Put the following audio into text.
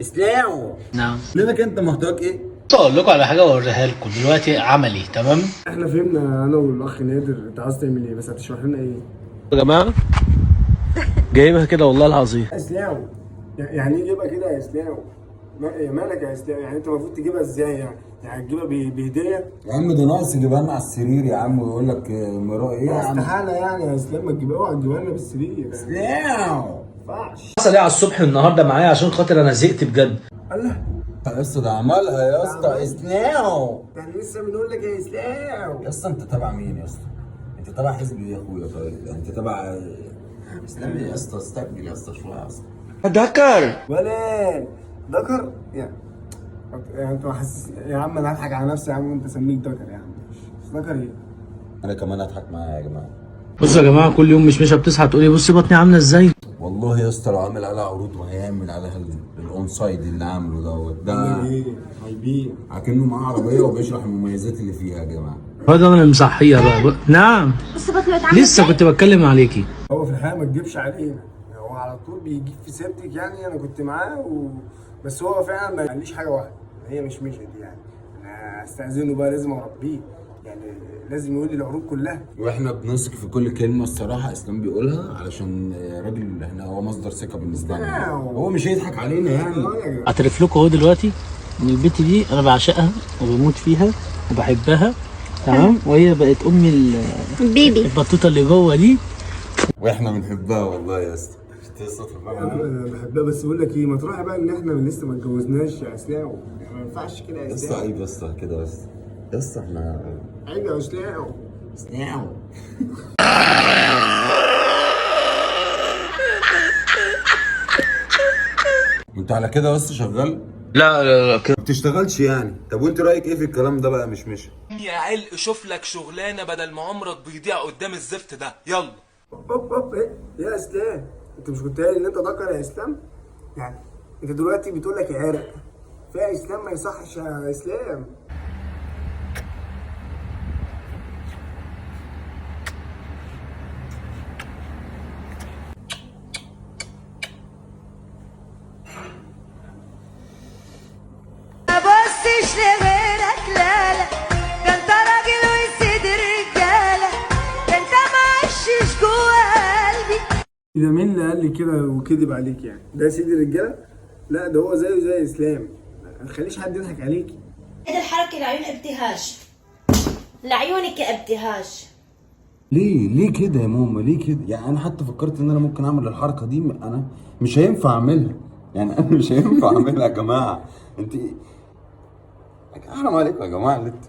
اسلام، نعم. لك انت محتواك ايه؟ اقول لكم على حاجه واوريها لكم دلوقتي عملي. تمام احنا فهمنا انا والاخ نادر انت عايز تعمل ايه، بس هتشرح لنا ايه؟ يا جماعه، جايبها كده والله العظيم. اسلام، يعني ايه جيبها كده يا اسلام؟ مالك يا اسلام؟ يعني انت المفروض تجيبها ازاي يعني تجيبها بهديه؟ يا عم ده ناقص يجيبها لنا على السرير يا عم ويقول لك مرا ايه يا عم؟ استحاله يعني يا اسلام ما تجيبها، اوعى تجيبها لنا بالسرير. اسلام ما ينفعش. حصل ايه على الصبح النهارده معايا عشان خاطر انا زهقت بجد. الله، يا اسطى ده عملها يا اسطى اسلام. يعني لسه بنقول لك يا اسلام. يا اسطى انت تبع مين يا اسطى؟ انت تبع حزب ايه يا اخويا؟ طيب انت تبع اسلام يا اسطى؟ استقبل يا اسطى شويه يا اسطى. ذكر ولا ذكر يعني انت حاسس يا عم؟ انا هضحك على نفسي يا عم وانت سميك ذكر يا عم. مش ذكر ايه؟ انا كمان اضحك معايا يا جماعه. بصوا يا جماعه، كل يوم مش بتصحى تقولي بصي بطني عامله ازاي. والله يا اسطى لو عامل عليها عروض وهيعمل عليها الاون سايد اللي عامله دوت ده ايه هيبيع؟ اكنه معاه عربيه وبيشرح المميزات اللي فيها يا جماعه. هو ده انا اللي مصحيها بقى. نعم، بص بطني بتعمل لسه كنت بتكلم عليكي. هو في الحقيقه ما تجيبش علينا، هو على طول بيجيب في سيرتك. يعني انا كنت معاه بس هو فعلا ما قاليش حاجه واحده، هي مش مشيت يعني. انا استاذنه بقى، لازم اربيه يعني، لازم يقول لي العروض كلها. واحنا بنثق في كل كلمه الصراحه اسلام بيقولها، علشان راجل احنا هو مصدر ثقه بالنسبه لنا. هو مش هيضحك علينا يعني. اعترف لكم اهو دلوقتي ان البت دي انا بعشقها وبموت فيها وبحبها. تمام، وهي بقت امي بيبي البطوطه اللي جوه دي. واحنا بنحبها والله يا اسطى. تصف انا بحبها، بس بقول لك ايه، ما تروح بقى ان احنا لسه ما اتجوزناش يا اسلام. يعني ما ينفعش كده يا يا اسطى، اسلام. عيب يا اسطى كده بس. يا اسطى احنا عيب يا اسلام. اسلام. انت على كده بس شغال؟ لا كده. ما بتشتغلش يعني. طب وانت رايك ايه في الكلام ده بقى؟ مش يا علق شوف لك شغلانه بدل ما عمرك بيضيع قدام الزفت ده. يلا اوب ايه يا اسلام؟ انت مش كنت قايل ان انت ذكر يا اسلام؟ يعني انت دلوقتي بتقول لك عرق فيا اسلام، ما يصحش يا اسلام. بصش لغيرك، لا لا، ده انت راجل وسيد الرجاله، ده انت معشش جوا قلبي. ده مين اللي قال لي كده وكذب عليك؟ يعني ده سيد الرجاله؟ لا ده هو زيه زي اسلام، ما تخليش حد يضحك عليكي. هيدا الحركة لعيون ابتهاج، لعيونك ابتهاج. ليه كده يا ماما؟ ليه كده؟ يعني انا حتى فكرت ان انا ممكن اعمل الحركه دي، انا مش هينفع اعملها. يعني انا مش هينفع اعملها يا جماعه. انت حرام عليكم يا جماعه اللي انت